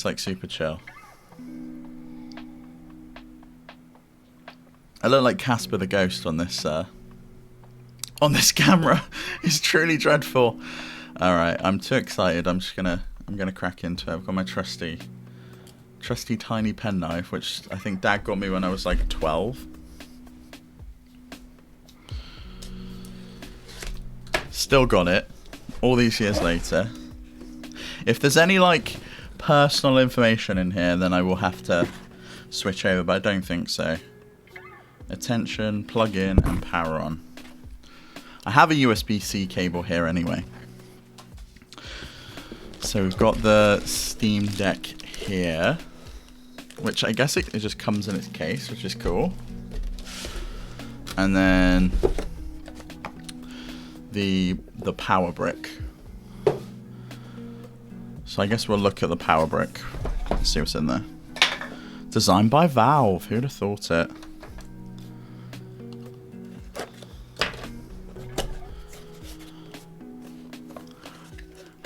It's like super chill. I look like Casper the Ghost on this camera. It's truly dreadful. All right, I'm too excited. I'm gonna crack into it. I've got my trusty tiny penknife, which I think Dad got me when I was like 12. Still got it all these years later. If there's any like personal information in here, then I will have to switch over, but I don't think so. Attention, plug in and power on. I have a USB-C cable here anyway. So we've got the Steam Deck here, which I guess it just comes in its case, which is cool. And then the power brick. So I guess we'll look at the power brick. Let's see what's in there. Designed by Valve. Who'd have thought it?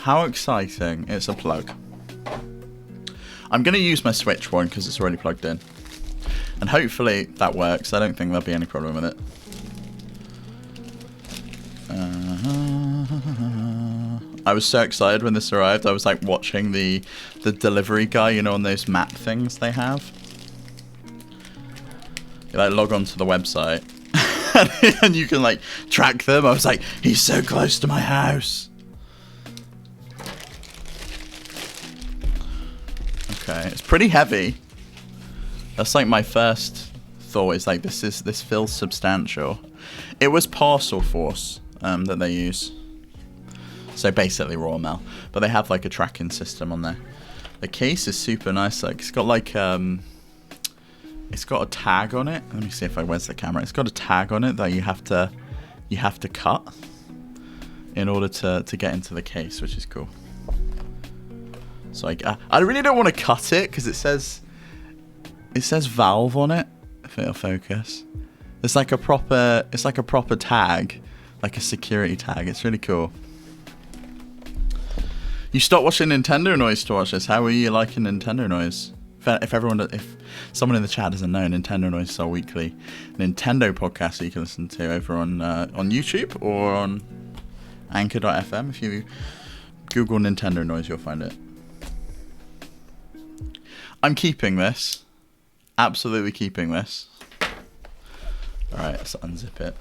How exciting. It's a plug. I'm going to use my Switch one because it's already plugged in. And hopefully that works. I don't think there'll be any problem with it. I was so excited when this arrived. I was like watching the delivery guy, you know, on those map things they have. You like log on to the website and you can like track them. I was like, he's so close to my house. Okay, it's pretty heavy. That's like my first thought is like this feels substantial. It was Parcel Force that they use. So basically raw mail, but they have like a tracking system on there. The case is super nice. Like it's got like it's got a tag on it. Let me see if where's the camera. It's got a tag on it that you have to cut in order to get into the case, which is cool. So I really don't want to cut it because it says Valve on it. If it'll focus, it's like a proper tag, like a security tag. It's really cool. You stopped watching Nintendo Noise to watch this. How are you liking Nintendo Noise? If someone in the chat doesn't know, Nintendo Noise is our weekly Nintendo podcast that you can listen to over on YouTube or on Anchor.fm. If you Google Nintendo Noise, you'll find it. I'm keeping this. Absolutely keeping this. Alright, let's unzip it.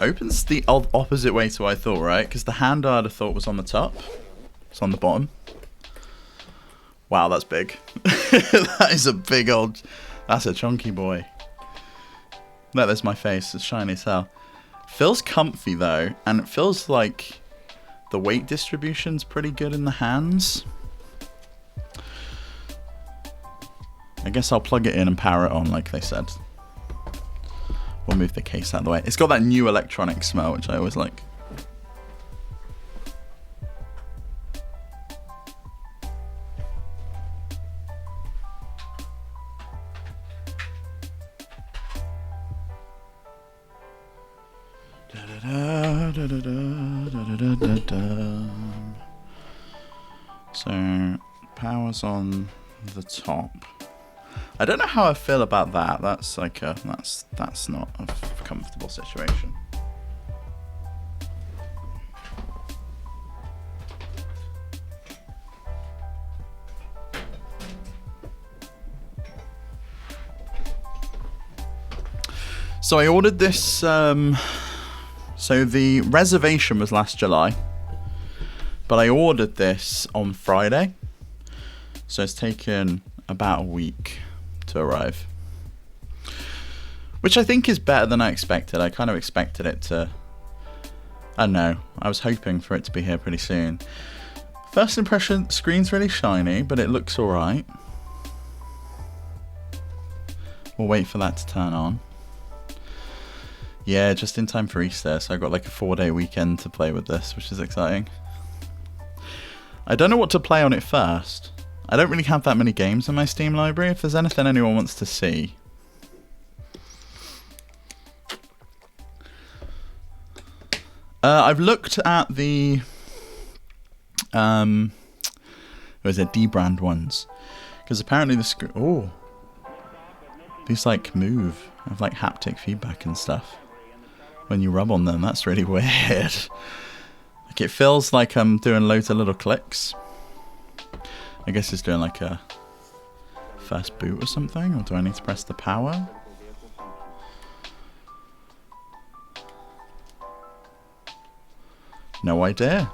Opens the opposite way to what I thought, right? Because the handle I'd have thought was on the top. It's on the bottom. Wow, that's big. That is a big old... That's a chunky boy. Look, there's my face. It's shiny as hell. Feels comfy, though. And it feels like the weight distribution's pretty good in the hands. I guess I'll plug it in and power it on, like they said. We'll move the case out of the way. It's got that new electronic smell, which I always like. So, power's on the top. I don't know how I feel about that. That's like that's not a comfortable situation. So I ordered this. So the reservation was last July, but I ordered this on Friday. So it's taken about a week to arrive, which I think is better than I expected. I kind of expected it to, I don't know, I was hoping for it to be here pretty soon. First impression, screen's really shiny, but it looks alright. We'll wait for that to turn on. Yeah, just in time for Easter, so I got like a 4-day weekend to play with this, which is exciting. I don't know what to play on it first. I don't really have that many games in my Steam library. If there's anything anyone wants to see. I've looked at the Or is it D-brand ones? Because apparently the screw... Oh. These, like, move. Have, like, haptic feedback and stuff. When you rub on them, that's really weird. Like, it feels like I'm doing loads of little clicks. I guess it's doing, like, a first boot or something. Or do I need to press the power? No idea.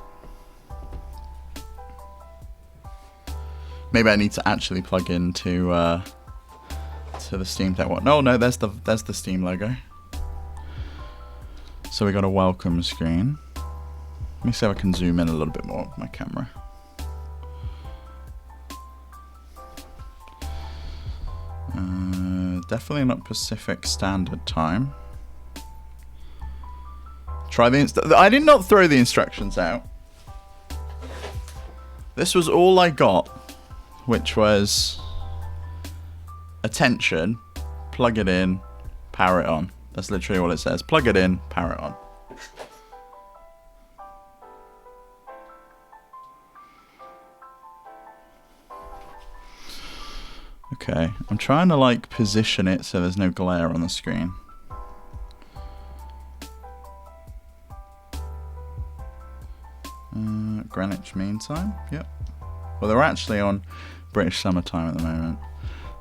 Maybe I need to actually plug into to the Steam Deck one. Oh no, there's the Steam logo. So we got a welcome screen. Let me see if I can zoom in a little bit more with my camera. Definitely not Pacific Standard Time. Try the I did not throw the instructions out. This was all I got, which was attention, plug it in, power it on. That's literally all it says. Plug it in, power it on. Okay, I'm trying to like position it so there's no glare on the screen. Greenwich Mean Time, yep. Well, they're actually on British Summer Time at the moment.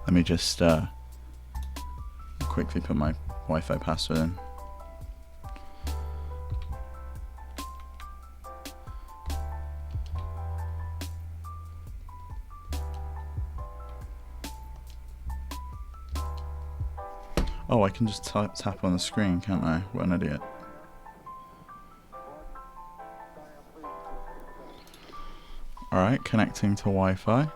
Let me just quickly put my Wi-Fi password in. Oh, I can just tap on the screen, can't I? What an idiot. Alright, connecting to Wi-Fi.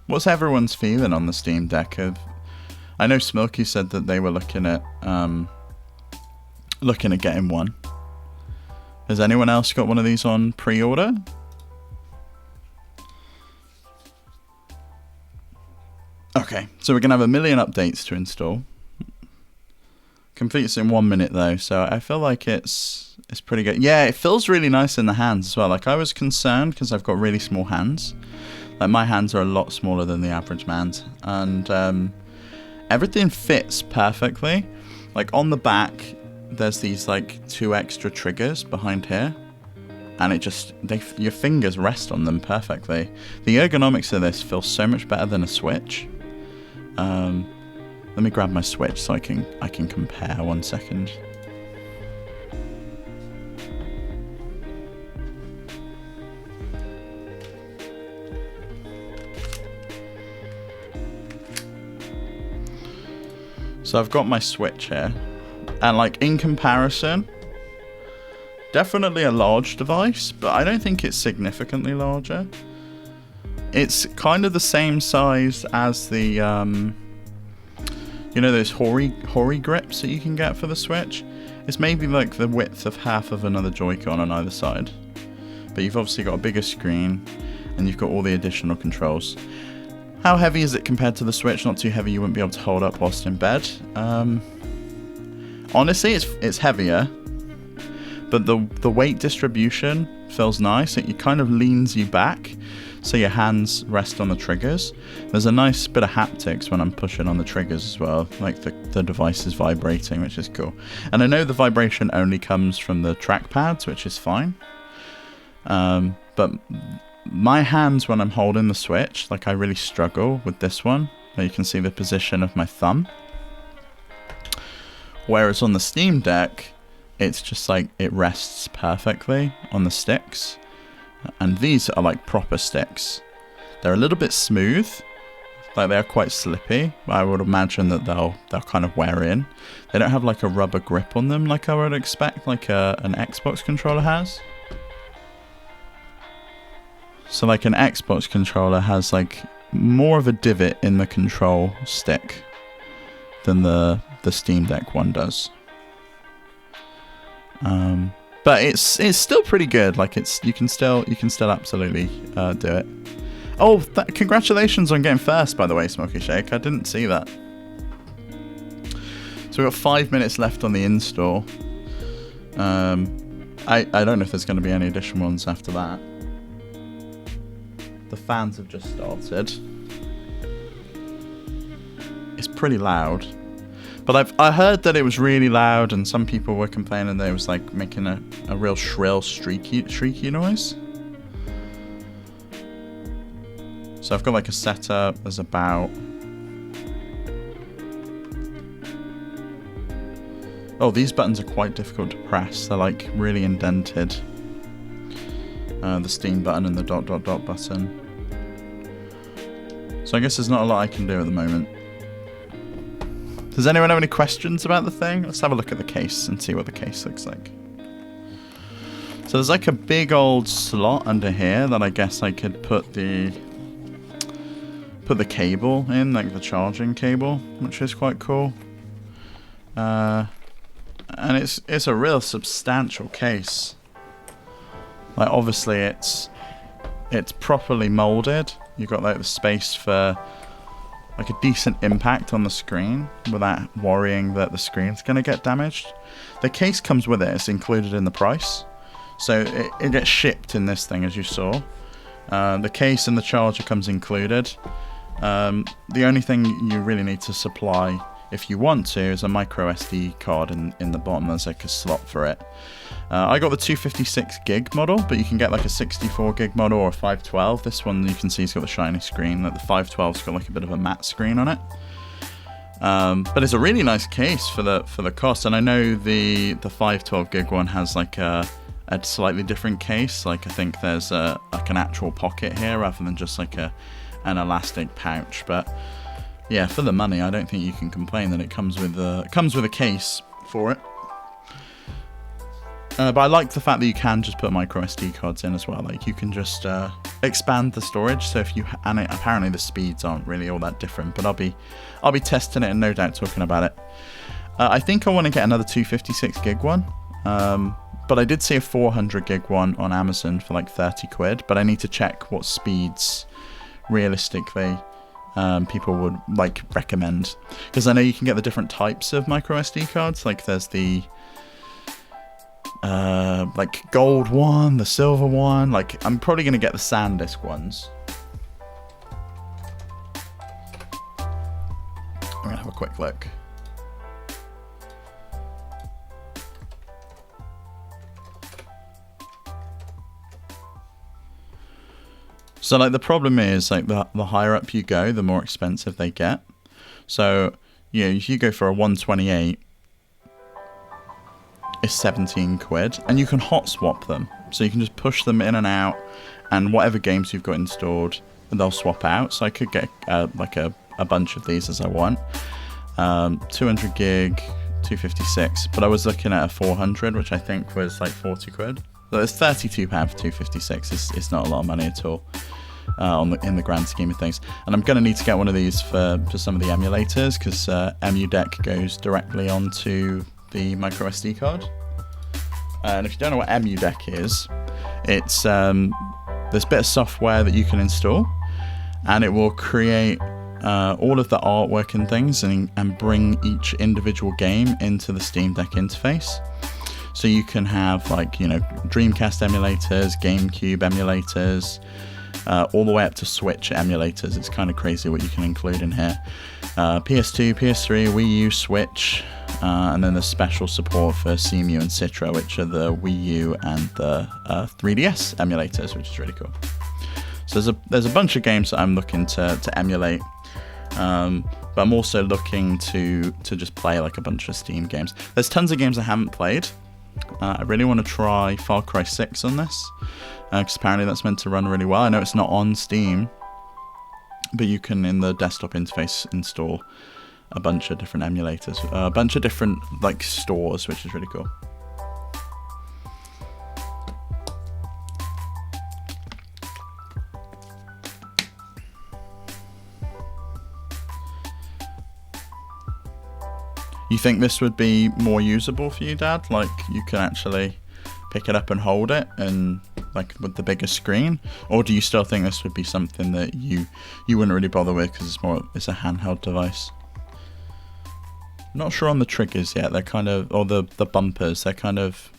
What's everyone's feeling on the Steam Deck? I know Smilky said that they were looking at getting one. Has anyone else got one of these on pre-order? Okay, so we're gonna have 1 million updates to install. Completes in 1 minute though, so I feel like it's pretty good. Yeah, it feels really nice in the hands as well. Like I was concerned because I've got really small hands. Like my hands are a lot smaller than the average man's, and everything fits perfectly. Like on the back, there's these like 2 extra triggers behind here, and it just your fingers rest on them perfectly. The ergonomics of this feels so much better than a Switch. Let me grab my Switch so I can compare 1 second. So I've got my Switch here, and like in comparison, definitely a large device, but I don't think it's significantly larger. It's kind of the same size as the you know those Hori grips that you can get for the Switch? It's maybe like the width of half of another Joy-Con on either side. But you've obviously got a bigger screen, and you've got all the additional controls. How heavy is it compared to the Switch? Not too heavy, you wouldn't be able to hold up whilst in bed. Honestly, it's heavier, but the weight distribution feels nice. It kind of leans you back, so your hands rest on the triggers. There's a nice bit of haptics when I'm pushing on the triggers as well, like the device is vibrating, which is cool. And I know the vibration only comes from the trackpads, which is fine. But my hands when I'm holding the Switch, like I really struggle with this one. Now you can see the position of my thumb. Whereas on the Steam Deck, it's just like it rests perfectly on the sticks. And these are like proper sticks. They're a little bit smooth, like they're quite slippy, but I would imagine that they'll kind of wear in. They don't have like a rubber grip on them like I would expect like an Xbox controller has. So like an Xbox controller has like more of a divot in the control stick than the Steam Deck one does. But it's still pretty good. Like you can still absolutely do it. Oh, congratulations on getting first, by the way, Smoky Shake. I didn't see that. So So we've got 5 minutes left on the install. I don't know if there's going to be any additional ones after that. The fans have just started. It's pretty loud. But I heard that it was really loud, and some people were complaining that it was like making a real shrill, shrieky noise. So I've got like a setup. There's about... Oh, these buttons are quite difficult to press. They're like really indented. The Steam button and the ... button. So I guess there's not a lot I can do at the moment. Does anyone have any questions about the thing? Let's have a look at the case and see what the case looks like. So there's like a big old slot under here that I guess I could put the cable in, like the charging cable, which is quite cool. And it's a real substantial case. Like obviously it's properly molded. You've got like the space for like a decent impact on the screen without worrying that the screen's going to get damaged. The case comes with it. It's included in the price. So it gets shipped in this thing, as you saw. The case and the charger comes included. The only thing you really need to supply, if you want to, is a micro SD card in the bottom. There's like a slot for it. I got the 256 gig model, but you can get like a 64 gig model or a 512. This one you can see has got the shiny screen. Like the 512's got like a bit of a matte screen on it. But it's a really nice case for the cost. And I know the 512 gig one has like a slightly different case. Like I think there's like an actual pocket here rather than just like an elastic pouch. But yeah, for the money, I don't think you can complain that it comes with a case for it. But I like the fact that you can just put micro SD cards in as well. Like you can just expand the storage. So if you and apparently the speeds aren't really all that different. But I'll be testing it and no doubt talking about it. I think I want to get another 256 gig one. But I did see a 400 gig one on Amazon for like 30 quid. But I need to check what speeds realistically people would like recommend, because I know you can get the different types of micro SD cards. Like there's the like gold one, the silver one. Like I'm probably gonna get the SanDisk ones. I'm gonna have a quick look. So like the problem is like the higher up you go, the more expensive they get. So you know, if you go for a 128, it's 17 quid, and you can hot swap them. So you can just push them in and out, and whatever games you've got installed, they'll swap out. So I could get like a bunch of these as I want. 200 gig, 256, but I was looking at a 400, which I think was like 40 quid. So it's £32 for 256. It's not a lot of money at all in the grand scheme of things. And I'm going to need to get one of these for some of the emulators, because EmuDeck goes directly onto the micro SD card. And if you don't know what EmuDeck is, it's this bit of software that you can install, and it will create all of the artwork and things and bring each individual game into the Steam Deck interface. So you can have like, you know, Dreamcast emulators, GameCube emulators, all the way up to Switch emulators. It's kind of crazy what you can include in here. PS2, PS3, Wii U, Switch, and then there's special support for CMU and Citra, which are the Wii U and the 3DS emulators, which is really cool. So there's a bunch of games that I'm looking to emulate, but I'm also looking to just play like a bunch of Steam games. There's tons of games I haven't played. I really want to try Far Cry 6 on this, because apparently that's meant to run really well. I know it's not on Steam, but you can, in the desktop interface, install a bunch of different emulators, a bunch of different like stores, which is really cool. You think this would be more usable for you, Dad? Like you can actually pick it up and hold it, and like with the bigger screen, or do you still think this would be something that you wouldn't really bother with because it's a handheld device? Not sure on the triggers yet. They're kind of, or the bumpers, they're kind of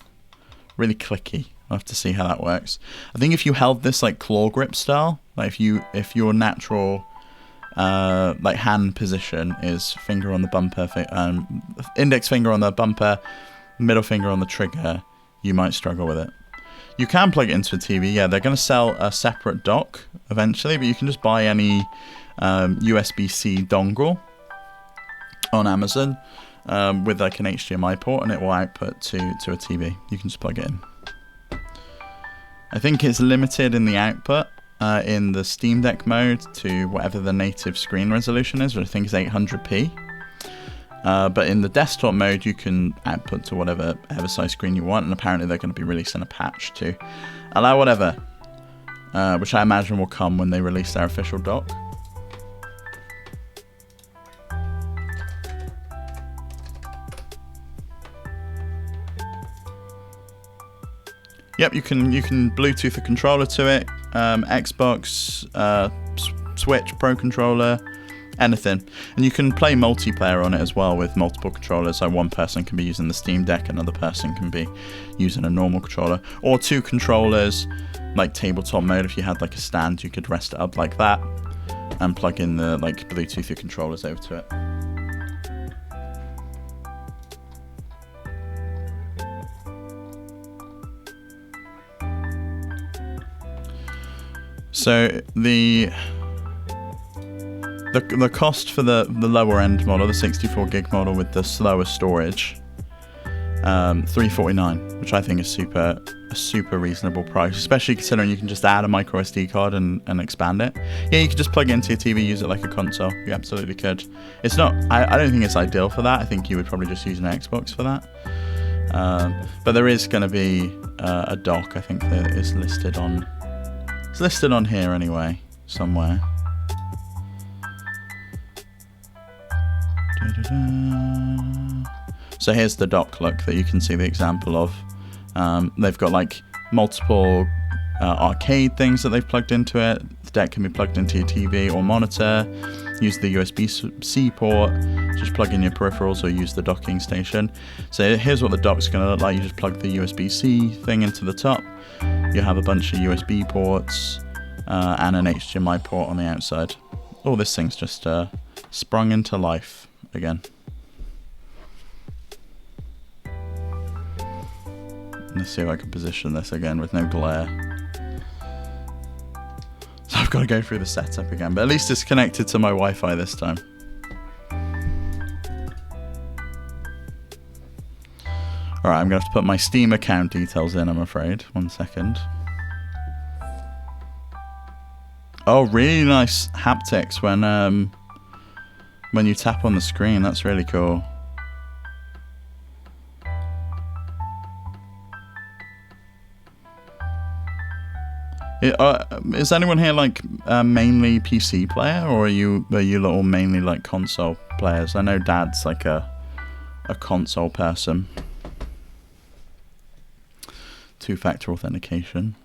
really clicky. I'll have to see how that works. I think if you held this like claw grip style, like if your natural like hand position is finger on the bumper, index finger on the bumper, middle finger on the trigger, you might struggle with it. You can plug it into a TV. Yeah, they're going to sell a separate dock eventually, but you can just buy any USB-C dongle on Amazon with like an HDMI port, and it will output to a TV. You can just plug it in. I think it's limited in the output in the Steam Deck mode to whatever the native screen resolution is, which I think is 800p. But in the desktop mode, you can output to whatever size screen you want, and apparently they're going to be releasing a patch to allow whatever, which I imagine will come when they release their official dock. Yep, you can Bluetooth a controller to it, Xbox, Switch Pro controller, anything. And you can play multiplayer on it as well with multiple controllers. So one person can be using the Steam Deck, another person can be using a normal controller. Or two controllers, like tabletop mode. If you had like a stand, you could rest it up like that and plug in the like Bluetooth your controllers over to it. So the cost for the lower end model, the 64 gig model with the slower storage, $349, which I think is a super reasonable price, especially considering you can just add a micro SD card and expand it. Yeah, you could just plug it into your TV, use it like a console. You absolutely could. It's not. I don't think it's ideal for that. I think you would probably just use an Xbox for that. But there is going to be a dock. I think that is listed on. It's listed on here anyway, somewhere. So here's the dock look that you can see the example of. They've got like multiple arcade things that they've plugged into it. The deck can be plugged into your TV or monitor. Use the USB-C port, just plug in your peripherals or use the docking station. So here's what the dock's going to look like. You just plug the USB-C thing into the top. You have a bunch of USB ports and an HDMI port on the outside. Oh, this thing's just sprung into life again. Let's see if I can position this again with no glare. So I've got to go through the setup again, but at least it's connected to my Wi-Fi this time. Alright, I'm going to have to put my Steam account details in, I'm afraid. 1 second. Oh, really nice haptics when you tap on the screen. That's really cool. Is anyone here like mainly PC player, or are you all mainly like console players? I know Dad's like a console person. Two-factor authentication.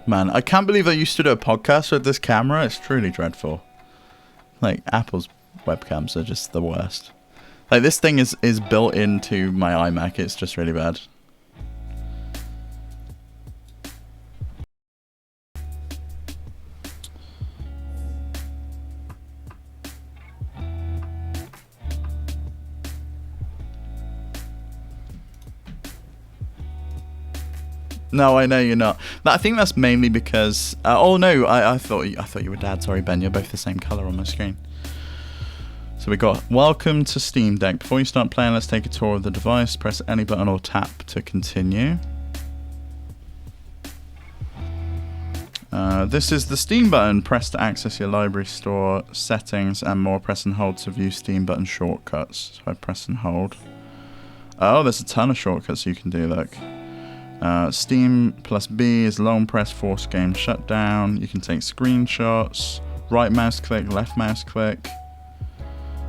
Man, I can't believe I used to do a podcast with this camera. It's truly dreadful. Like, Apple's webcams are just the worst. Like, this thing is built into my iMac. It's just really bad. No, I know you're not. I think that's mainly because. Oh no, I thought you were Dad. Sorry, Ben. You're both the same color on my screen. So we got welcome to Steam Deck. Before you start playing, let's take a tour of the device. Press any button or tap to continue. This is the Steam button. Press to access your library store settings and more. Press and hold to view Steam button shortcuts. So I press and hold. Oh, there's a ton of shortcuts you can do. Look. Steam plus B is long press, force game shutdown. You can take screenshots, right mouse click, left mouse click.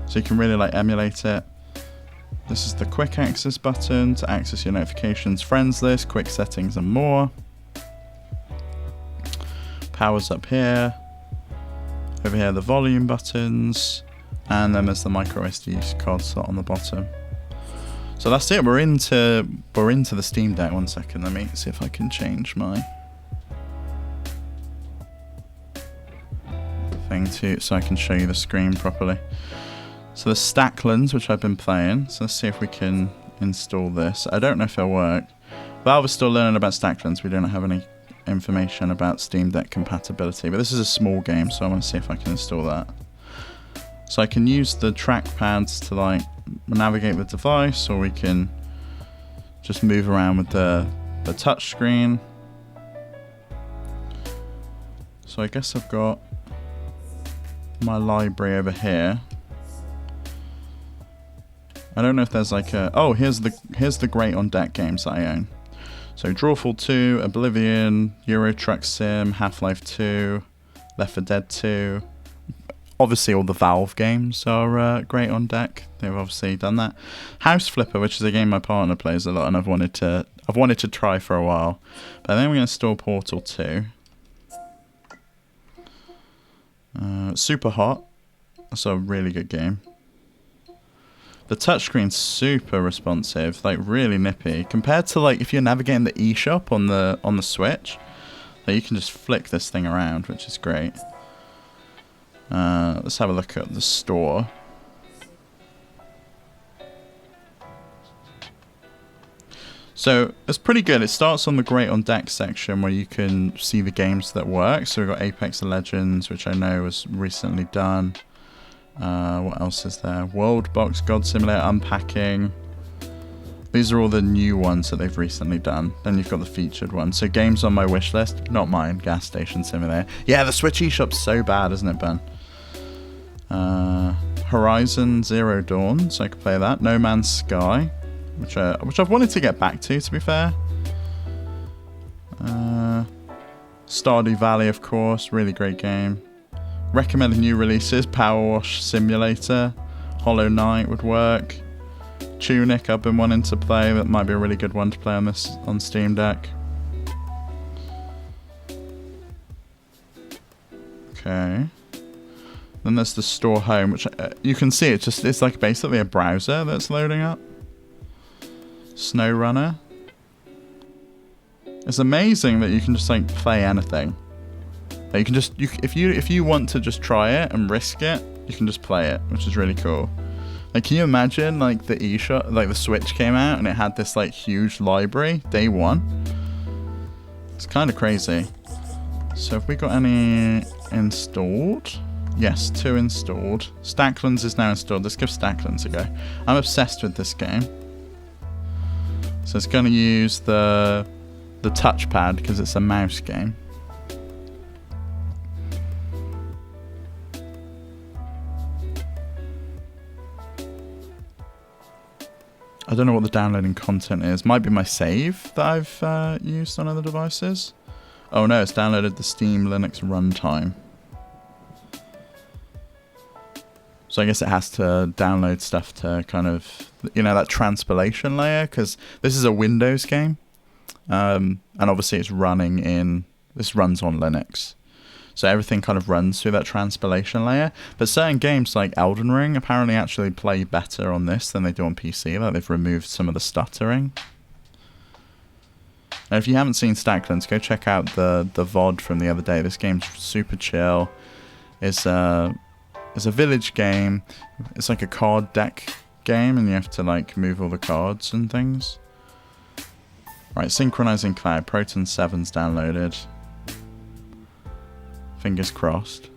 So you can really like emulate it. This is the quick access button to access your notifications, friends list, quick settings and more. Power's up here. Over here the volume buttons. And then there's the micro SD card slot on the bottom. So that's it. We're into the Steam Deck. 1 second. Let me see if I can change my thing to so I can show you the screen properly. So the Stacklands, which I've been playing. So let's see if we can install this. I don't know if it'll work. Valve is still learning about Stacklands. We don't have any information about Steam Deck compatibility, but this is a small game, so I want to see if I can install that. So I can use the trackpads to like navigate the device, or we can just move around with the touch screen. So I guess I've got my library over here. I don't know if there's like a... Oh, here's the great on deck games that I own. So Drawful 2, Oblivion, Euro Truck Sim, Half-Life 2, Left 4 Dead 2. Obviously all the Valve games are great on deck. They've obviously done that. House Flipper, which is a game my partner plays a lot and I've wanted to try for a while. But then we're going to install Portal 2. Super Hot. That's a really good game. The touchscreen's super responsive, like really nippy. Compared to like if you're navigating the eShop on the Switch, like you can just flick this thing around, which is great. Let's have a look at the store. So it's pretty good. It starts on the Great on Deck section where you can see the games that work. So we've got Apex Legends, which I know was recently done. What else is there? World Box, God Simulator, Unpacking. These are all the new ones that they've recently done. Then you've got the featured ones. So games on my wish list, not mine. Gas Station Simulator. Yeah, the Switch eShop's so bad, isn't it, Ben? Horizon Zero Dawn, so I could play that. No Man's Sky, which I've wanted to get back to be fair. Stardew Valley, of course, really great game. Recommended new releases: Power Wash Simulator, Hollow Knight would work. Tunic I've been wanting to play, that might be a really good one to play on Steam Deck. Okay. Then there's the store home, which you can see it's like basically a browser that's loading up. SnowRunner. It's amazing that you can just like play anything. Like you can just if you want to just try it and risk it, you can just play it, which is really cool. Like, can you imagine like the eShop, like the Switch came out and it had this like huge library day one? It's kind of crazy. So have we got any installed? Yes, 2 installed. Stacklands is now installed. Let's give Stacklands a go. I'm obsessed with this game. So it's going to use the touchpad because it's a mouse game. I don't know what the downloading content is. Might be my save that I've used on other devices. Oh no, it's downloaded the Steam Linux runtime. So I guess it has to download stuff to kind of, you know, that transpilation layer, because this is a Windows game. And obviously it's this runs on Linux. So everything kind of runs through that transpilation layer. But certain games like Elden Ring apparently actually play better on this than they do on PC. Like they've removed some of the stuttering. Now if you haven't seen Stacklands, go check out the VOD from the other day. This game's super chill. It's a village game. It's like a card deck game, and you have to like move all the cards and things. Right, synchronizing cloud. Proton 7's downloaded. Fingers crossed.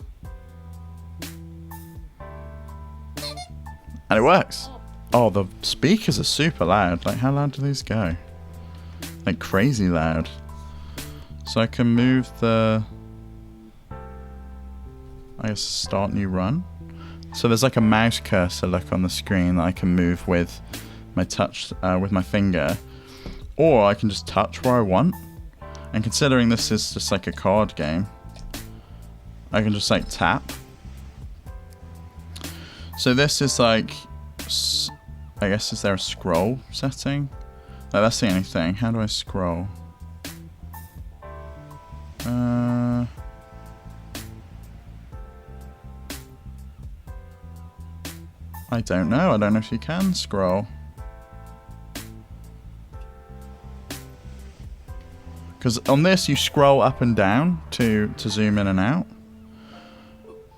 And it works. Oh, the speakers are super loud. Like, how loud do these go? Like, crazy loud. So I can move the... I guess start new run. So there's like a mouse cursor look on the screen that I can move with my touch, with my finger. Or I can just touch where I want. And considering this is just like a card game, I can just like tap. So this is like, I guess, is there a scroll setting? No, that's the only thing. How do I scroll? I don't know. I don't know if you can scroll. Because on this, you scroll up and down to zoom in and out.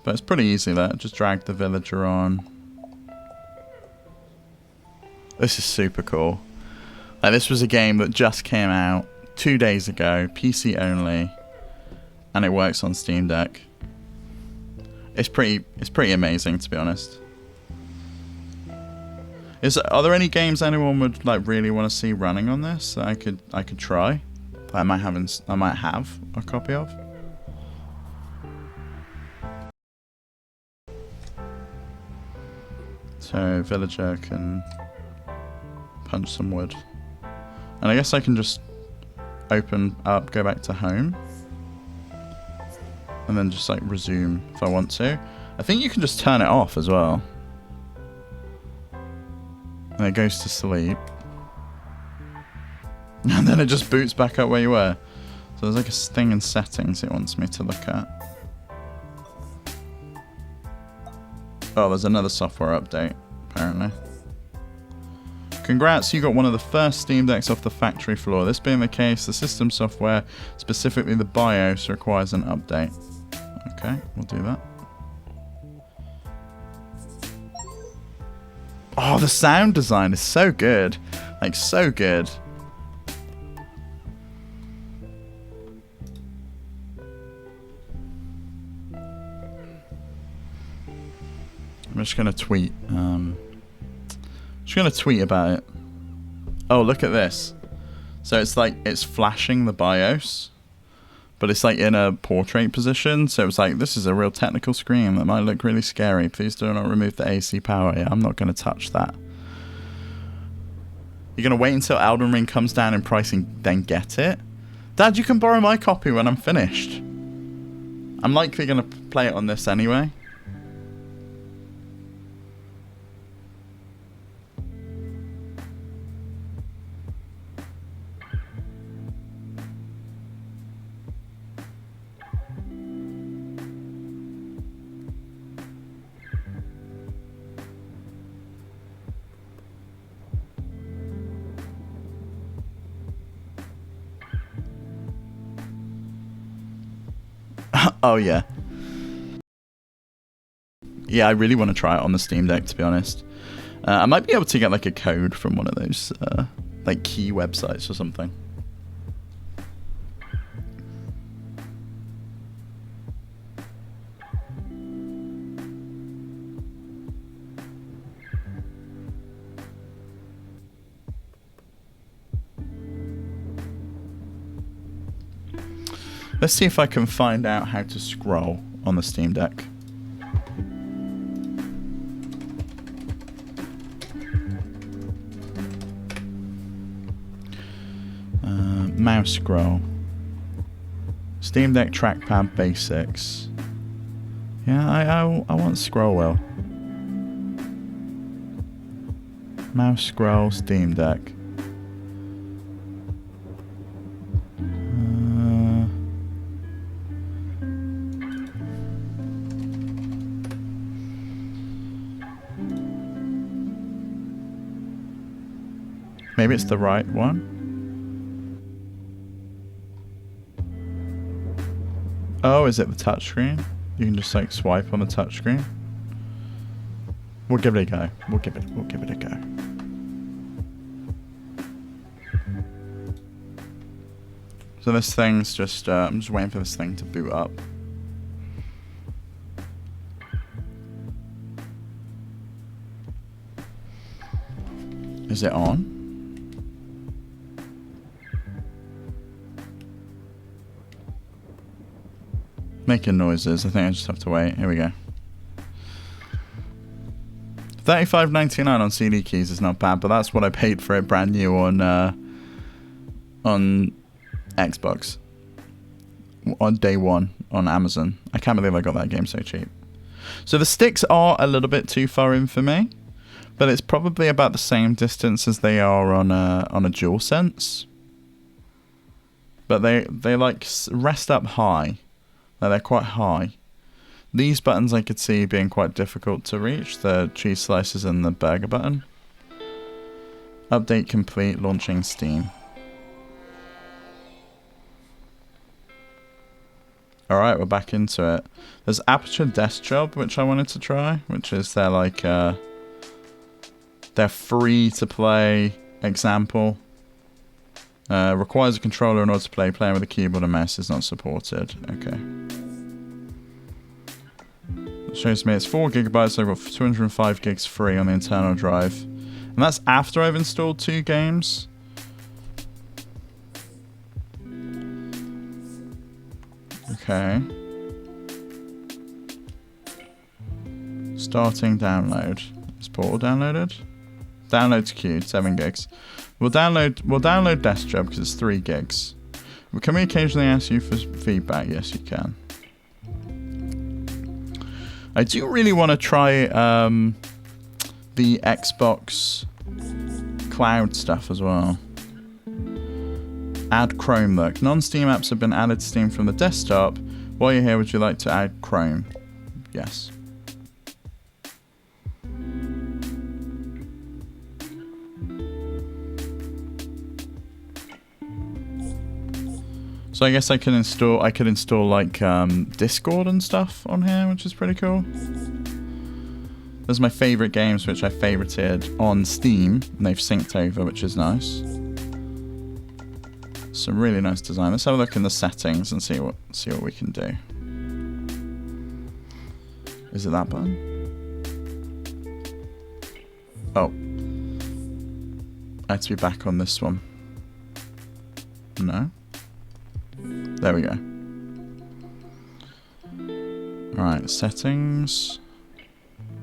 But it's pretty easy there. Just drag the villager on. This is super cool. Like, this was a game that just came out 2 days ago, PC only, and it works on Steam Deck. It's pretty amazing, to be honest. Are there any games anyone would like really want to see running on this that I could try? That I might have a copy of. So villager can punch some wood. And I guess I can just open up, go back to home. And then just like resume if I want to. I think you can just turn it off as well. And it goes to sleep. And then it just boots back up where you were. So there's like a thing in settings it wants me to look at. Oh, there's another software update, apparently. Congrats, you got one of the first Steam Decks off the factory floor. This being the case, the system software, specifically the BIOS, requires an update. Okay, we'll do that. Oh, the sound design is so good. Like, so good. I'm just gonna tweet. Just gonna tweet about it. Oh, look at this. So it's like it's flashing the BIOS, but it's like in a portrait position. So it's like, this is a real technical screen that might look really scary. Please do not remove the AC power. Yeah, I'm not gonna touch that. You're gonna wait until Elden Ring comes down in pricing, then get it? Dad, you can borrow my copy when I'm finished. I'm likely gonna play it on this anyway. Oh, yeah. Yeah, I really want to try it on the Steam Deck, to be honest. I might be able to get, like, a code from one of those, like, key websites or something. Let's see if I can find out how to scroll on the Steam Deck. Mouse scroll. Steam Deck trackpad basics. Yeah, I want scroll wheel. Mouse scroll, Steam Deck. Maybe it's the right one. Oh, is it the touchscreen? You can just like swipe on the touchscreen. We'll give it a go. We'll give it a go. So this thing's just I'm just waiting for this thing to boot up. Is it on? Making noises. I think I just have to wait. Here we go. $35.99 on CD keys is not bad, but that's what I paid for it brand new on Xbox on day one on Amazon. I can't believe I got that game so cheap. So the sticks are a little bit too far in for me, but it's probably about the same distance as they are on a DualSense. But they like rest up high. They're quite high. These buttons I could see being quite difficult to reach. The cheese slices and the burger button. Update complete, launching Steam. Alright, we're back into it. There's Aperture Desk Job, which I wanted to try, which is their like their free to play example. Requires a controller in order to play. Playing with a keyboard and mouse is not supported. Okay. It shows me it's 4 gigabytes. I've got 205 gigs free on the internal drive. And that's after I've installed 2 games. Okay. Starting download. Is Portal downloaded? Download's queued, 7 gigs. We'll download Desk Job because it's 3 gigs. Can we occasionally ask you for feedback? Yes, you can. I do really want to try the Xbox Cloud stuff as well. Add Chrome look. Non-Steam apps have been added to Steam from the desktop. While you're here, would you like to add Chrome? Yes. So I guess I could install like Discord and stuff on here, which is pretty cool. Those are my favorite games, which I favorited on Steam, and they've synced over, which is nice. Some really nice design. Let's have a look in the settings and see what we can do. Is it that button? Oh. I have to be back on this one. No? There we go. Alright, settings.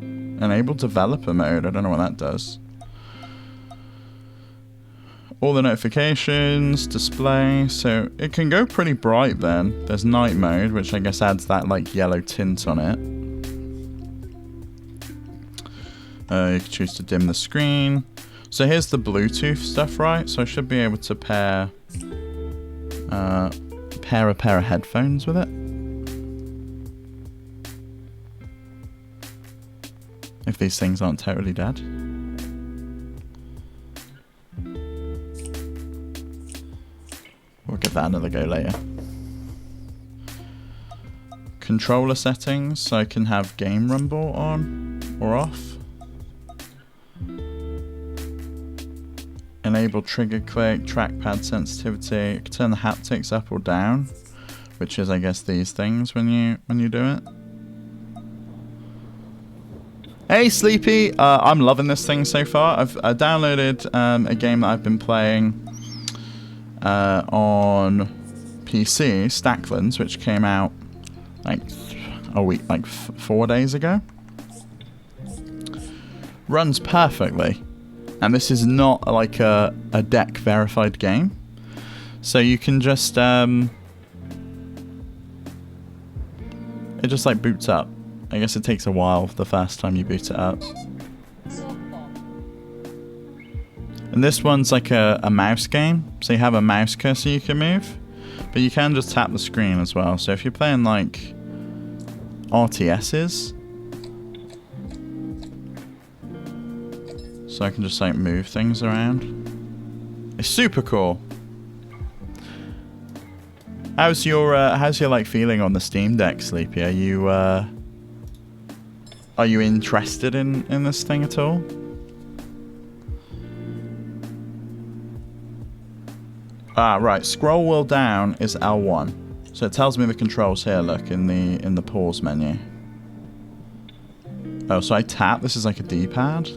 Enable developer mode. I don't know what that does. All the notifications, display. So it can go pretty bright then. There's night mode, which I guess adds that like yellow tint on it. You can choose to dim the screen. So here's the Bluetooth stuff, right? So I should be able to pair a pair of headphones with it. If these things aren't totally dead. We'll give that another go later. Controller settings, so I can have Game Rumble on or off. Enable trigger click, trackpad sensitivity. You can turn the haptics up or down, which is I guess these things when you do it. Hey Sleepy, I'm loving this thing so far. I've downloaded a game that I've been playing on PC, Stacklands, which came out like a week, like 4 days ago. Runs perfectly. And this is not like a deck verified game. So you can just, it just like boots up. I guess it takes a while the first time you boot it up. And this one's like a mouse game. So you have a mouse cursor you can move. But you can just tap the screen as well. So if you're playing like RTSs, so I can just like move things around. It's super cool. How's your like feeling on the Steam Deck, Sleepy? Are you interested in this thing at all? Ah, right. Scroll wheel down is L1. So it tells me the controls here, look, in the pause menu. Oh, so I tap. This is like a D-pad.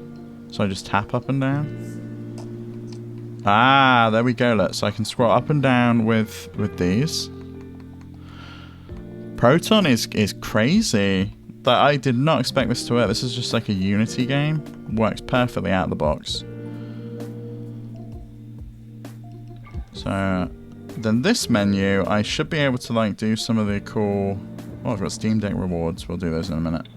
So I just tap up and down. Ah, there we go, look. So I can scroll up and down with these. Proton is crazy. But I did not expect this to work. This is just like a Unity game. Works perfectly out of the box. So then this menu, I should be able to like do some of the cool... Oh, I've got Steam Deck rewards. We'll do those in a minute.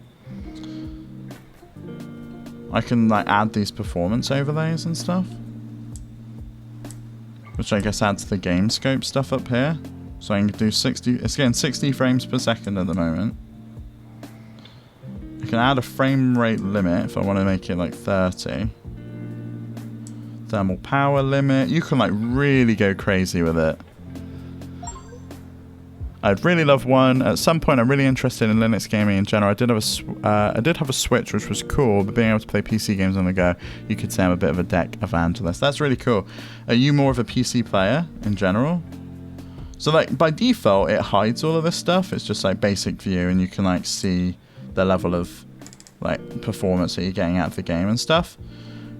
I can like add these performance overlays and stuff. Which I guess adds the game scope stuff up here. So I can do 60... It's getting 60 frames per second at the moment. can add a frame rate limit if I want to make it like 30. Thermal power limit. You can like really go crazy with it. I'd really love one. At some point, I'm really interested in Linux gaming in general. I did have a Switch, which was cool, but being able to play PC games on the go, you could say I'm a bit of a deck evangelist. That's really cool. Are you more of a PC player in general? So like by default, it hides all of this stuff. It's just like basic view, and you can like see the level of like performance that you're getting out of the game and stuff.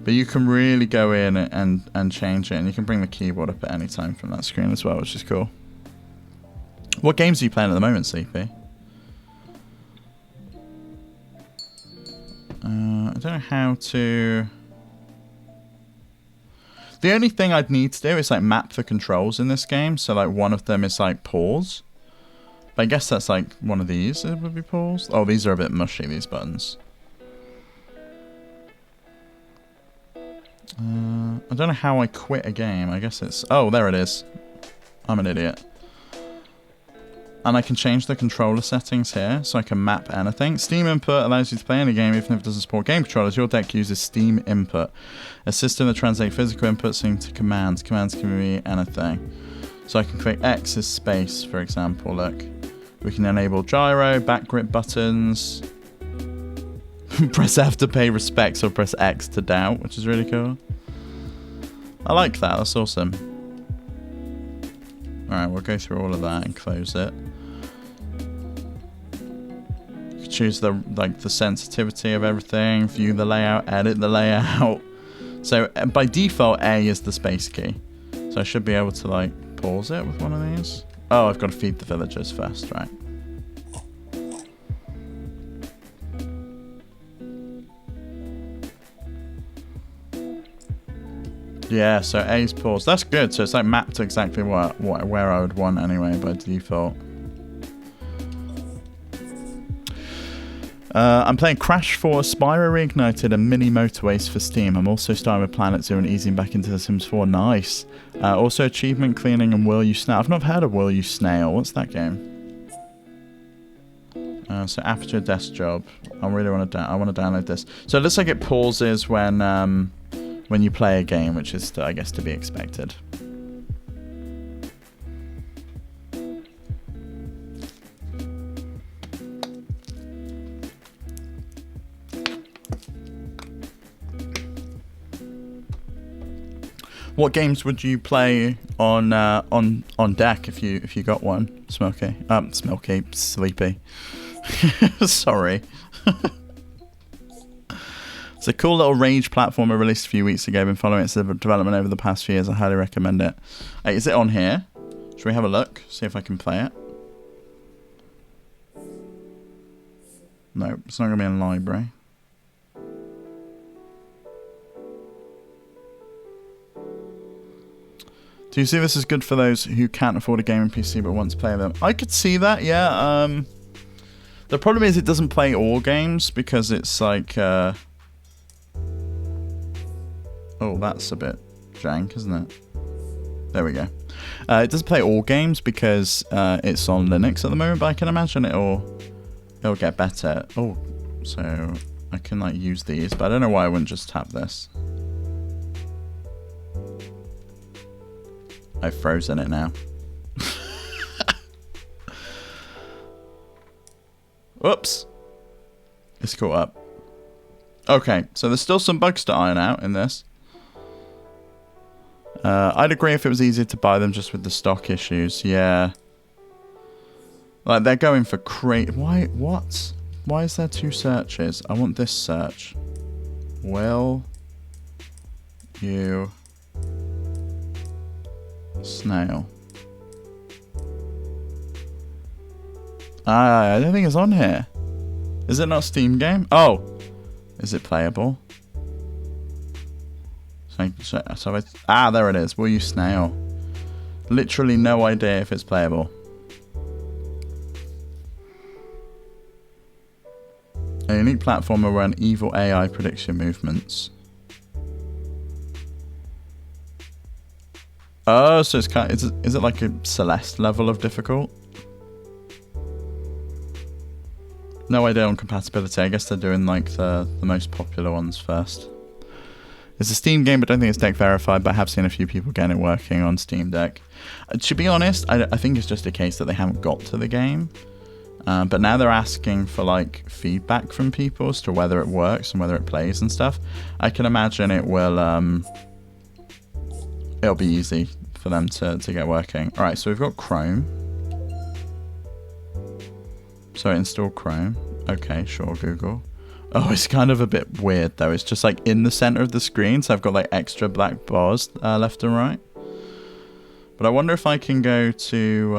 But you can really go in and change it, and you can bring the keyboard up at any time from that screen as well, which is cool. What games are you playing at the moment, Sleepy? I don't know how to... The only thing I'd need to do is like map the controls in this game. So like one of them is like pause. But I guess that's like one of these. It would be pause. Oh, these are a bit mushy, these buttons. I don't know how I quit a game. I guess it's... Oh, there it is. I'm an idiot. And I can change the controller settings here, so I can map anything. Steam Input allows you to play any game, even if it doesn't support game controllers. Your deck uses Steam Input, a system that translates physical inputs into commands. Commands can be anything. So I can click X as space, for example. Look, we can enable gyro, back grip buttons. Press F to pay respects, or press X to doubt, which is really cool. I like that. That's awesome. All right, we'll go through all of that and close it. Choose the sensitivity of everything, view the layout, edit the layout. So by default, A is the space key. So I should be able to like pause it with one of these. Oh, I've got to feed the villagers first, right? Yeah, so A's pause. That's good. So it's like mapped to exactly where I would want anyway by default. I'm playing Crash 4, Spyro Reignited, and Mini Motorways for Steam. I'm also starting with Planet Zoo and easing back into The Sims 4. Nice. Also Achievement Cleaning and Will You Snail. I've not heard of Will You Snail. What's that game? So Aperture Desk Job. I really want to download this. So it looks like it pauses when you play a game, which is, I guess, to be expected. What games would you play on deck if you got one, Smokey? Smokey, Sleepy. Sorry. It's a cool little rage platformer released a few weeks ago. Been following its development over the past few years. I highly recommend it. Hey, is it on here? Should we have a look? See if I can play it. No, it's not going to be in library. Do you see this is good for those who can't afford a gaming PC but want to play them? I could see that, yeah. The problem is it doesn't play all games because it's like... Oh, that's a bit jank, isn't it? There we go. It doesn't play all games because it's on Linux at the moment, but I can imagine it'll get better. Oh, so I can like use these, but I don't know why I wouldn't just tap this. I've frozen it now. Whoops. It's caught up. Okay, so there's still some bugs to iron out in this. I'd agree if it was easier to buy them just with the stock issues. Yeah. Like, they're going for Why? What? Why is there two searches? I want this search. Will you... Snail. I don't think it's on here. Is it not a Steam game? Oh, is it playable? There it is. Will you snail? Literally no idea if it's playable. A unique platformer where an evil AI predicts your movements. Oh, so it's kind of, is it like a Celeste level of difficult? No idea on compatibility. I guess they're doing like the most popular ones first. It's a Steam game, but I don't think it's deck verified, but I have seen a few people getting it working on Steam Deck. To be honest, I think it's just a case that they haven't got to the game. But now they're asking for like feedback from people as to whether it works and whether it plays and stuff. I can imagine it will, it'll be easy for them to get working. All right, so we've got Chrome. So install Chrome. Okay, sure, Google. Oh, it's kind of a bit weird though. It's just like in the center of the screen, so I've got like extra black bars left and right. But I wonder if I can go to...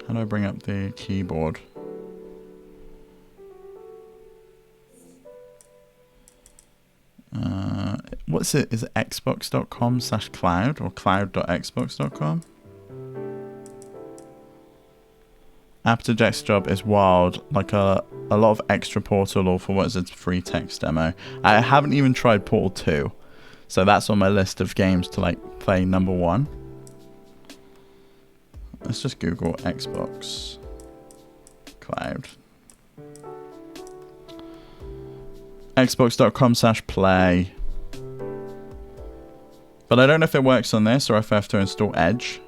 how do I bring up the keyboard? What's it? Is it xbox.com/cloud or cloud.xbox.com? Apta Desktop is wild, like a lot of extra Portal or for what is it, free text demo. I haven't even tried Portal 2, so that's on my list of games to like play number 1. Let's just Google Xbox Cloud. Xbox.com/play. But I don't know if it works on this or if I have to install Edge.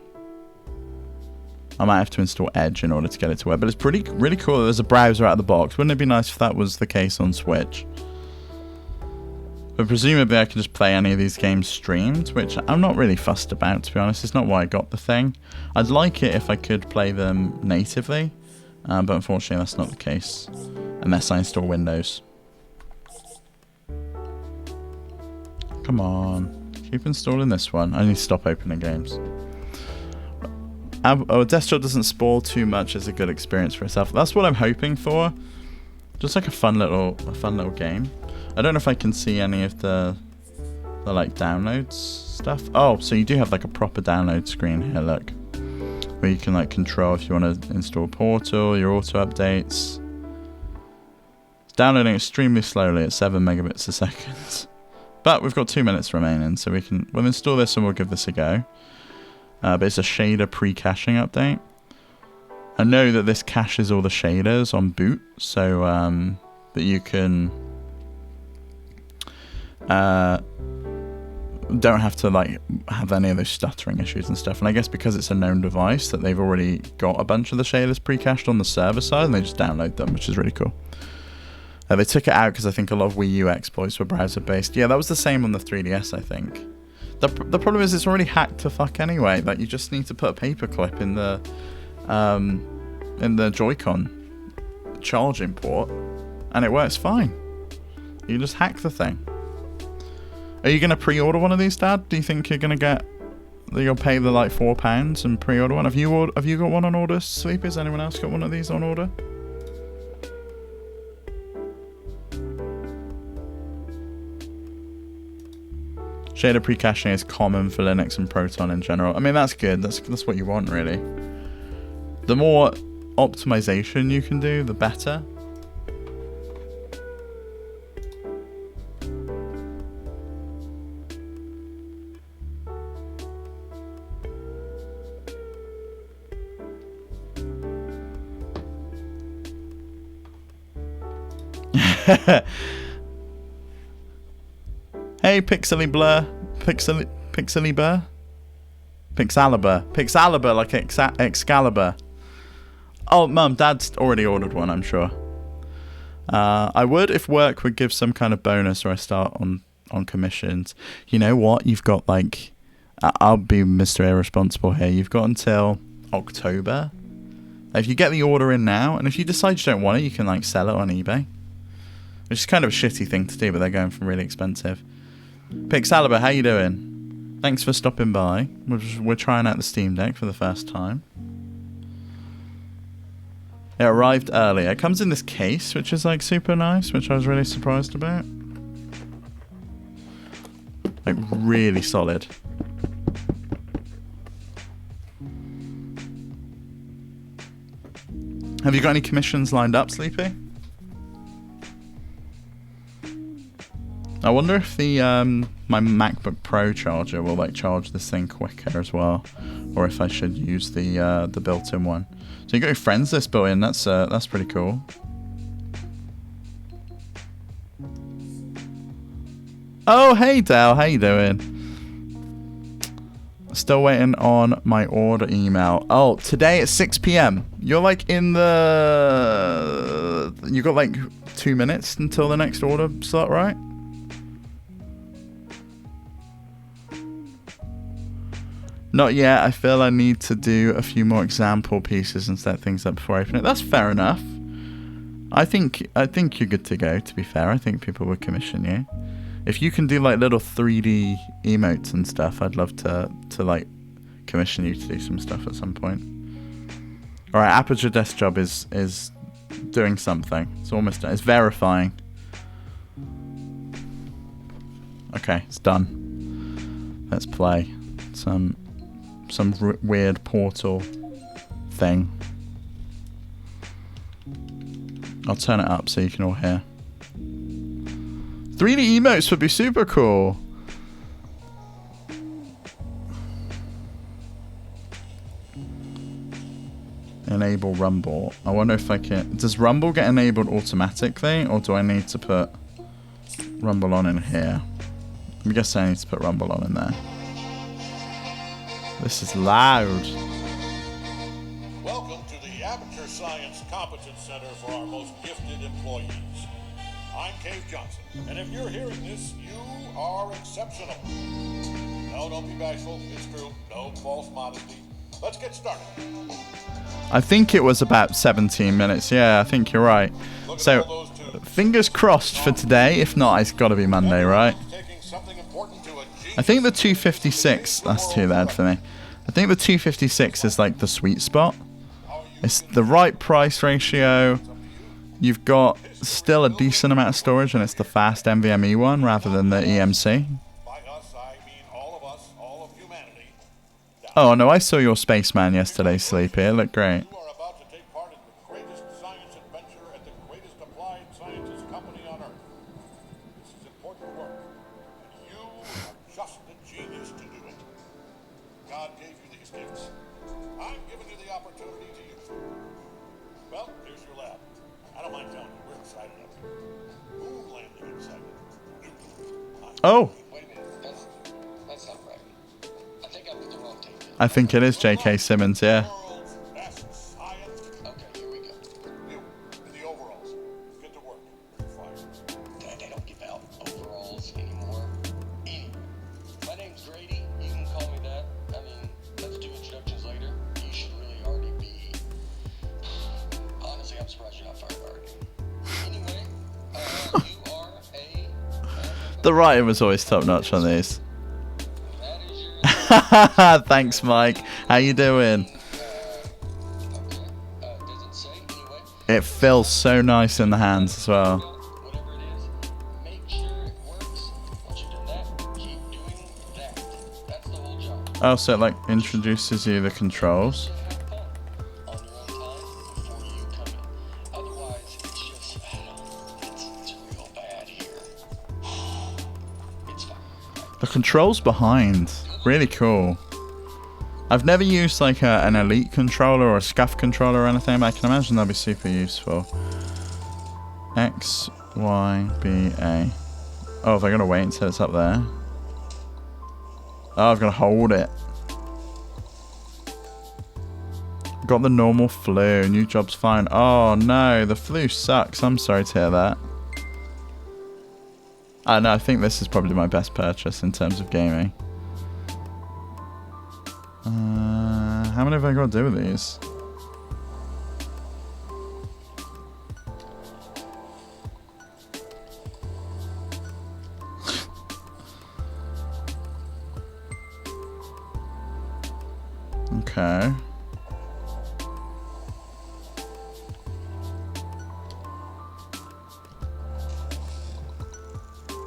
I might have to install Edge in order to get it to work. But it's really cool that there's a browser out of the box. Wouldn't it be nice if that was the case on Switch? But presumably I can just play any of these games streamed, which I'm not really fussed about, to be honest. It's not why I got the thing. I'd like it if I could play them natively, but unfortunately that's not the case, unless I install Windows. Come on, keep installing this one. I need to stop opening games. Our desktop doesn't spoil too much as a good experience for itself. That's what I'm hoping for. Just like a fun little game. I don't know if I can see any of the like downloads stuff. Oh, so you do have like a proper download screen here, look. Where you can like control if you want to install Portal, your auto updates. It's downloading extremely slowly at 7 megabits a second. But we've got 2 minutes remaining, so we'll install this and we'll give this a go. But it's a shader pre-caching update. I know that this caches all the shaders on boot, so that you can don't have to like have any of those stuttering issues and stuff. And I guess because it's a known device that they've already got a bunch of the shaders pre-cached on the server side, and they just download them, which is really cool. They took it out because I think a lot of Wii U exploits were browser-based. Yeah, that was the same on the 3DS, I think. The problem is it's already hacked to fuck anyway. Like, you just need to put a paperclip in the Joy-Con charging port, and it works fine. You can just hack the thing. Are you going to pre-order one of these, Dad? Do you think you're going to you'll pay the like £4 and pre-order one? Have you got one on order, Sleep? Has anyone else got one of these on order? Shader pre-caching is common for Linux and Proton in general. I mean, that's good. That's what you want, really. The more optimization you can do, the better. Hey, Pixely Blur. Pixely Blur? Pixalibur, like Excalibur. Oh, Mum, Dad's already ordered one, I'm sure. I would if work would give some kind of bonus or I start on commissions. You know what? You've got like... I'll be Mr. Irresponsible here. You've got until October. If you get the order in now, and if you decide you don't want it, you can like sell it on eBay. Which is kind of a shitty thing to do, but they're going for really expensive. Pixalibur, how you doing? Thanks for stopping by. We're trying out the Steam Deck for the first time. It arrived early. It comes in this case, which is like super nice, which I was really surprised about. Like really solid. Have you got any commissions lined up, Sleepy? I wonder if the my MacBook Pro charger will like charge this thing quicker as well, or if I should use the built-in one. So you got your friends list built in. That's pretty cool. Oh, hey Dale, how you doing? Still waiting on my order email. Oh, today at 6 p.m. You're like in the... You got like 2 minutes until the next order slot, right? Not yet. I feel I need to do a few more example pieces and set things up before I open it. That's fair enough. I think you're good to go, to be fair. I think people would commission you. If you can do like little 3D emotes and stuff, I'd love to like commission you to do some stuff at some point. All right, Aperture Desk Job is doing something. It's almost done. It's verifying. Okay, it's done. Let's play some weird portal thing. I'll turn it up so you can all hear. 3D emotes would be super cool. Enable Rumble. I wonder if I can... Does Rumble get enabled automatically, or do I need to put Rumble on in here? I'm guessing I need to put Rumble on in there. This is loud. Welcome to the Aperture Science Competence Center for our most gifted employees. I'm Cave Johnson, and if you're hearing this, you are exceptional. No, don't be bashful. It's true. No false modesty. Let's get started. I think it was about 17 minutes. Yeah, I think you're right. So, fingers crossed for today. If not, it's got to be Monday, right? I think the 256, that's too bad for me. I think the 256 is like the sweet spot. It's the right price ratio. You've got still a decent amount of storage, and it's the fast NVMe one rather than the EMC. Oh no, I saw your Spaceman yesterday, Sleepy. It looked great. You are about to take part in the greatest science adventure at the greatest applied sciences company on Earth. This is important work, and you are just the genius to do it. God gave you these gifts. I'm giving you the opportunity to use them. Well, here's your lab. I don't mind telling you, we're excited up here. Moon landing excited. Oh. Wait a minute, that's not right. I think I put the wrong tape in. I think it is J.K. Simmons, yeah. Okay, here we go. You, in the overalls. Get to work. Fire. They don't give out overalls anymore. Anyway, my name's Grady. You can call me that. I mean, let's do introductions later. You should really already be... Honestly, I'm surprised you're not fired already. Anyway, you are a... The writing was always top notch on these. That is your... Thanks, Mike. How you doing? Okay. Does it say? Anyway... It feels so nice in the hands as well. Whatever it is, make sure it works. Once you've done that, keep doing that. That's the whole job. Oh, so it like introduces you the controls. Have fun on your own time before you come in. Otherwise, it's just, it's real bad here. It's fine. The controls behind, really cool. I've never used like an Elite controller or a SCUF controller or anything, but I can imagine that'd be super useful. X, Y, B, A. Oh, have I got to wait until it's up there? Oh, I've got to hold it. Got the normal flu. New job's fine. Oh no, the flu sucks. I'm sorry to hear that. No, I think this is probably my best purchase in terms of gaming. How many have I got to do with these? Okay.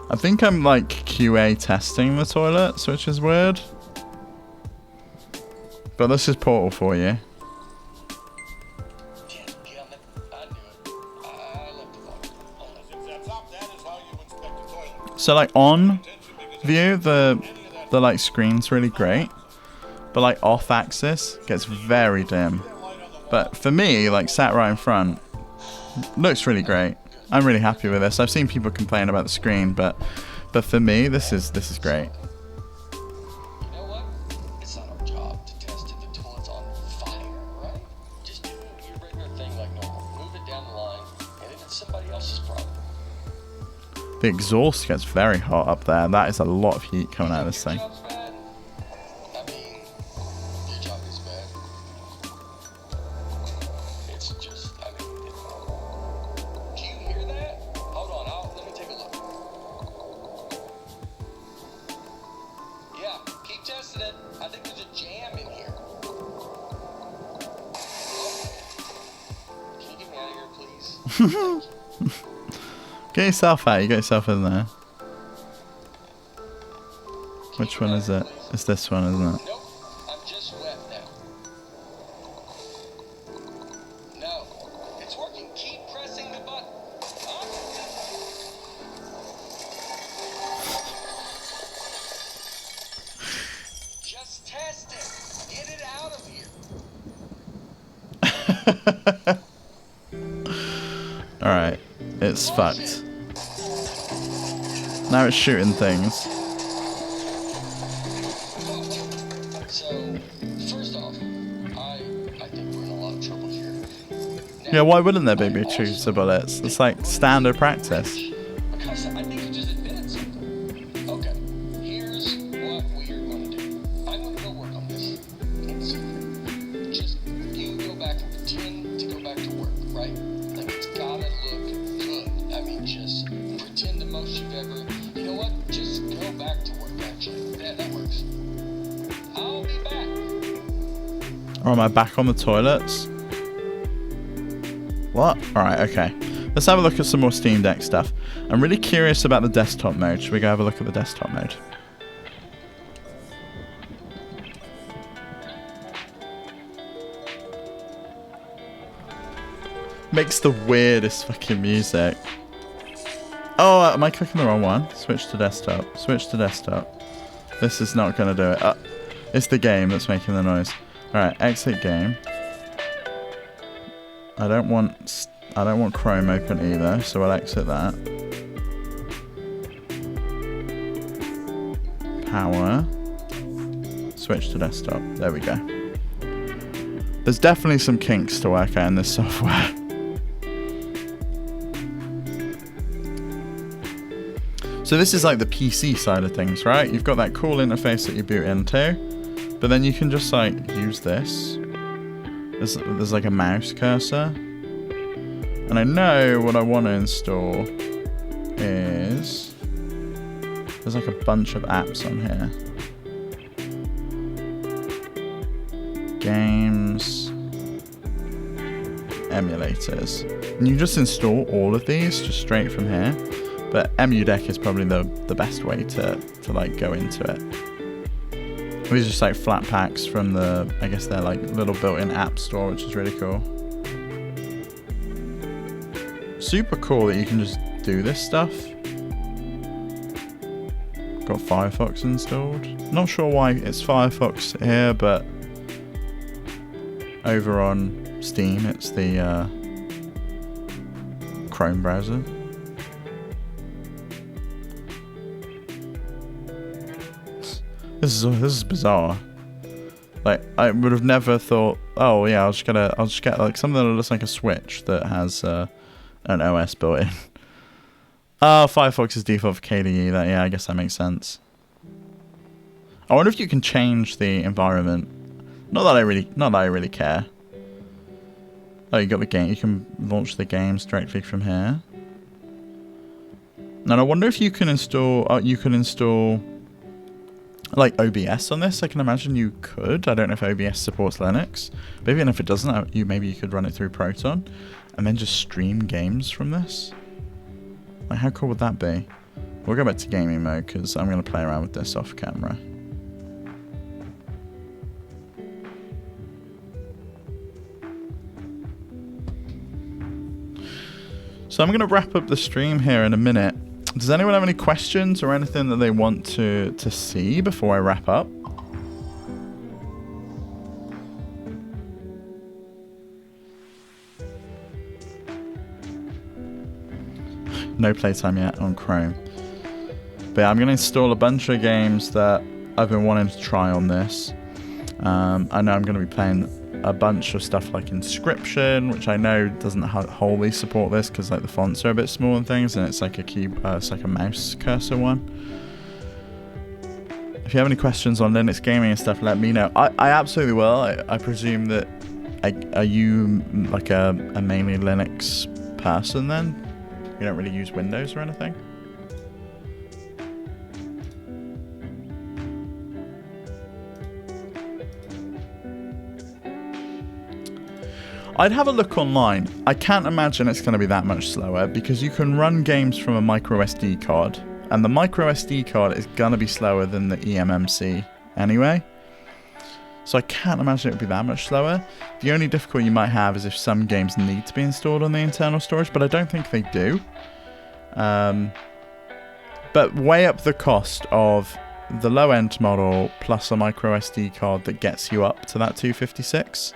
I think I'm like QA testing the toilets, which is weird. But this is Portal for you. So like on view, the like screen's really great. but like off axis gets very dim. But for me, like sat right in front, looks really great. I'm really happy with this. I've seen people complain about the screen, but for me, this is great. You know what? It's not our job to test if the toilet's on fire, right? Just do your regular thing like normal. Move it down the line, and if it's somebody else's problem. The exhaust gets very hot up there. That is a lot of heat coming out of this thing. Your job's bad? I mean, your job is bad. It's just, I mean, do you hear that? Hold on, let me take a look. Yeah, keep testing it. I think there's a jam in here. Can you get me out of here, please? Get yourself out. You get yourself in there. Which one is it? It's this one, isn't it? Nope, I'm just wet now. No, it's working. Keep pressing the button. Huh? Just test it. Get it out of here. Alright. It's fucked. Now it's shooting things. So, first off, I think we're in a lot of trouble here. Yeah, why wouldn't there be choose the bullets? It's like standard practice. Because I think you just admitted something. Okay, here's what we are going to do. I'm going to go work on this in secret. Just you go back and pretend to go back to work, right? Like it's gotta look good. I mean, just pretend the most you've ever. You know what? Just go back to work. Actually, that works. I'll be back. Or am I back on the toilets? What? Alright, okay. Let's have a look at some more Steam Deck stuff. I'm really curious about the desktop mode. Should we go have a look at the desktop mode? Makes the weirdest fucking music. Oh, am I clicking the wrong one? Switch to desktop. Switch to desktop. This is not going to do it. It's the game that's making the noise. Alright, exit game. I don't want Chrome open either, so I'll exit that. Power. Switch to desktop. There we go. There's definitely some kinks to work out in this software. So this is like the PC side of things, right? You've got that cool interface that you boot into, but then you can just like use this. There's like a mouse cursor. And I know what I want to install is... There's like a bunch of apps on here. Games. Emulators. And you just install all of these just straight from here. But EmuDeck is probably the best way to like go into it. These are just like flat packs from the, I guess they're like little built-in app store, which is really cool. Super cool that you can just do this stuff. Got Firefox installed. Not sure why it's Firefox here, but over on Steam it's the Chrome browser. This is bizarre. Like I would have never thought. Oh yeah, I'll just get like something that looks like a Switch that has an OS built in. Oh, Firefox is default for KDE. That yeah, I guess that makes sense. I wonder if you can change the environment. Not that I really care. Oh, you got the game. You can launch the games directly from here. And I wonder if you can install. You can install like OBS on this. I can imagine you could. I don't know if OBS supports Linux. But even if it doesn't, maybe you could run it through Proton and then just stream games from this. Like, how cool would that be? We'll go back to gaming mode because I'm going to play around with this off camera. So I'm going to wrap up the stream here in a minute. Does anyone have any questions or anything that they want to see before I wrap up? No playtime yet on Chrome. But yeah, I'm going to install a bunch of games that I've been wanting to try on this. I know I'm going to be playing a bunch of stuff like Inscription, which I know doesn't wholly support this because like the fonts are a bit small and things, and it's like a it's like a mouse cursor one. If you have any questions on Linux gaming and stuff, let me know. I absolutely will. I presume that... Are you like a mainly Linux person then? You don't really use Windows or anything? I'd have a look online. I can't imagine it's going to be that much slower because you can run games from a micro SD card, and the micro SD card is going to be slower than the eMMC anyway. So I can't imagine it would be that much slower. The only difficulty you might have is if some games need to be installed on the internal storage, but I don't think they do. But weigh up the cost of the low-end model plus a micro SD card that gets you up to that 256.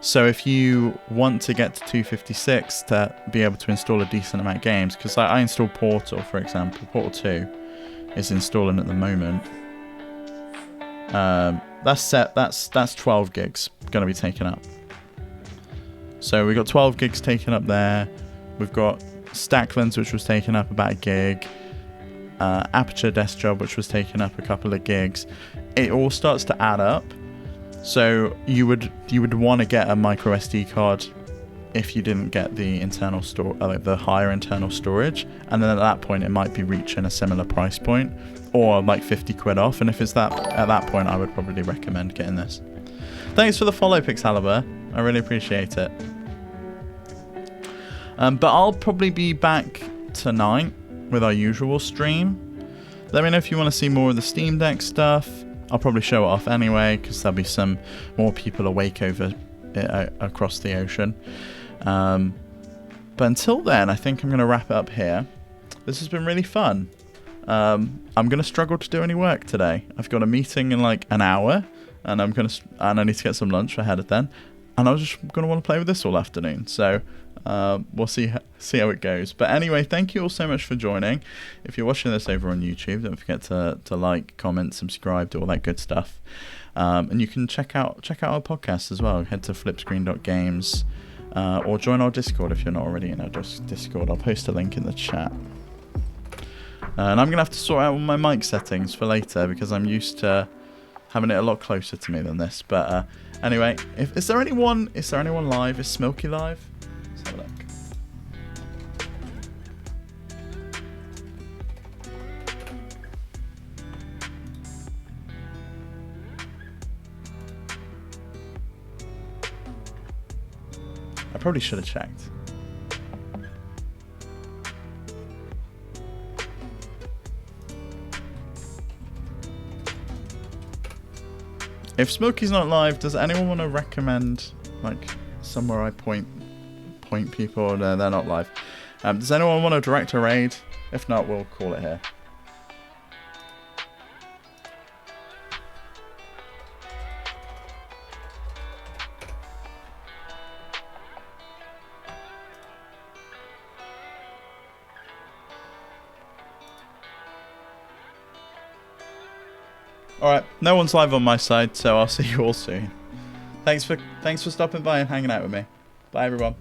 So if you want to get to 256 to be able to install a decent amount of games, because I installed Portal, for example. Portal 2 is installing at the moment. That's 12 gigs going to be taken up. So we've got 12 gigs taken up there. We've got Stacklands, which was taken up about a gig. Aperture Desktop, which was taken up a couple of gigs. It all starts to add up. So you would want to get a micro SD card if you didn't get the internal the higher internal storage, and then at that point it might be reaching a similar price point, or like 50 quid off. And if it's that at that point, I would probably recommend getting this. Thanks for the follow, Pixaliber. I really appreciate it. But I'll probably be back tonight with our usual stream. Let me know if you want to see more of the Steam Deck stuff. I'll probably show it off anyway, because there'll be some more people awake over across the ocean. But until then, I think I'm going to wrap it up here. This has been really fun. I'm going to struggle to do any work today. I've got a meeting in like an hour, and I need to get some lunch ahead of then. And I was just going to want to play with this all afternoon. So we'll see how it goes. But anyway, thank you all so much for joining. If you're watching this over on YouTube, don't forget to like, comment, subscribe, do all that good stuff. And you can check out our podcast as well. Head to flipscreen.games or join our Discord if you're not already in our Discord. I'll post a link in the chat. And I'm going to have to sort out all my mic settings for later because I'm used to having it a lot closer to me than this. But anyway, is there anyone live? Is Smilky live? Let's have a look. I probably should have checked. If Smokey's not live, does anyone want to recommend like somewhere I point people? No, they're not live. Does anyone want to direct a raid? If not, we'll call it here. Alright, no one's live on my side, so I'll see you all soon. Thanks for stopping by and hanging out with me. Bye everyone.